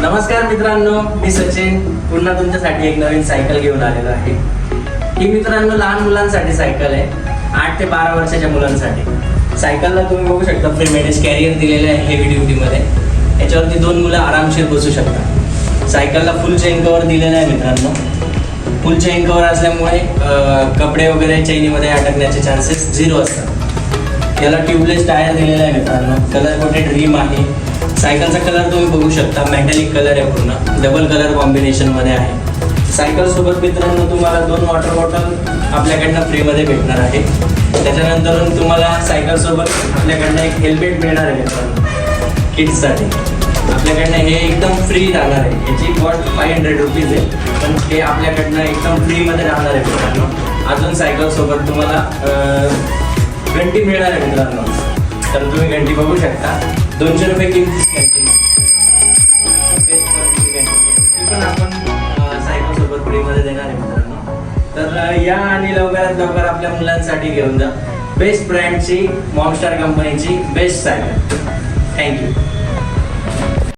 नमस्कार मित्रांनो, मी सचिन पुन्हा तुमच्यासाठी एक नवीन सायकल घेऊन आलेलो आहे। ही मित्रांनो लहान मुलांसाठी सायकल आहे, 8 ते 12 वर्षाच्या मुलांसाठी। सायकलला तुम्ही बघू शकता प्रीमेडिस कॅरियर दिलेले आहे हेवी ड्युटीमध्ये। याच्यावरती 2 मुलं आरामशीर बसू शकतात। सायकलला फुल चेन कव्हर दिलेलं आहे मित्रांनो। फुल चेन कव्हर असल्यामुळे कपडे वगैरे चेनीमध्ये अटकण्याचे चान्सेस 0 असतात। याला ट्यूबलेस टायर दिलेला आहे मित्रांनो। कलर कोटेड रिम आहे। सायकलचा कलर तुम्ही बघू शकता, मेटॅलिक कलर आहे, पूर्ण डबल कलर कॉम्बिनेशन मध्ये आहे। सायकल सोबत मित्रांनो तुम्हाला 2 वॉटर बॉटल आपल्याकडनं फ्रीमध्ये भेटणार आहे। त्याच्यानंतर तुम्हाला सायकल सोबत आपल्याकडनं एक हेल्मेट मिळणार आहे मित्रांनो किड्ससाठी। आपल्याकडनं हे एकदम फ्री राहणार आहे। याची कॉस्ट 500 रुपीज आहे, पण हे आपल्याकडनं एकदम फ्रीमध्ये राहणार आहे मित्रांनो। अजून सायकल सोबत तुम्हाला घंटी मिळणार आहे मित्रांनो। तर तुम्ही घंटी बघू शकता, 200 रुपये किमतीची घंटी, बेस्ट क्वालिटीची घंटी, ती पण आपण सायकल सोबत फ्रीमध्ये देणार आहे मित्रांनो। तर या आणि लवकरात लवकर आपल्या मुलांसाठी घेऊन जा बेस्ट ब्रँडची, मॉन्स्टर कंपनीची बेस्ट सायकल। थँक्यू।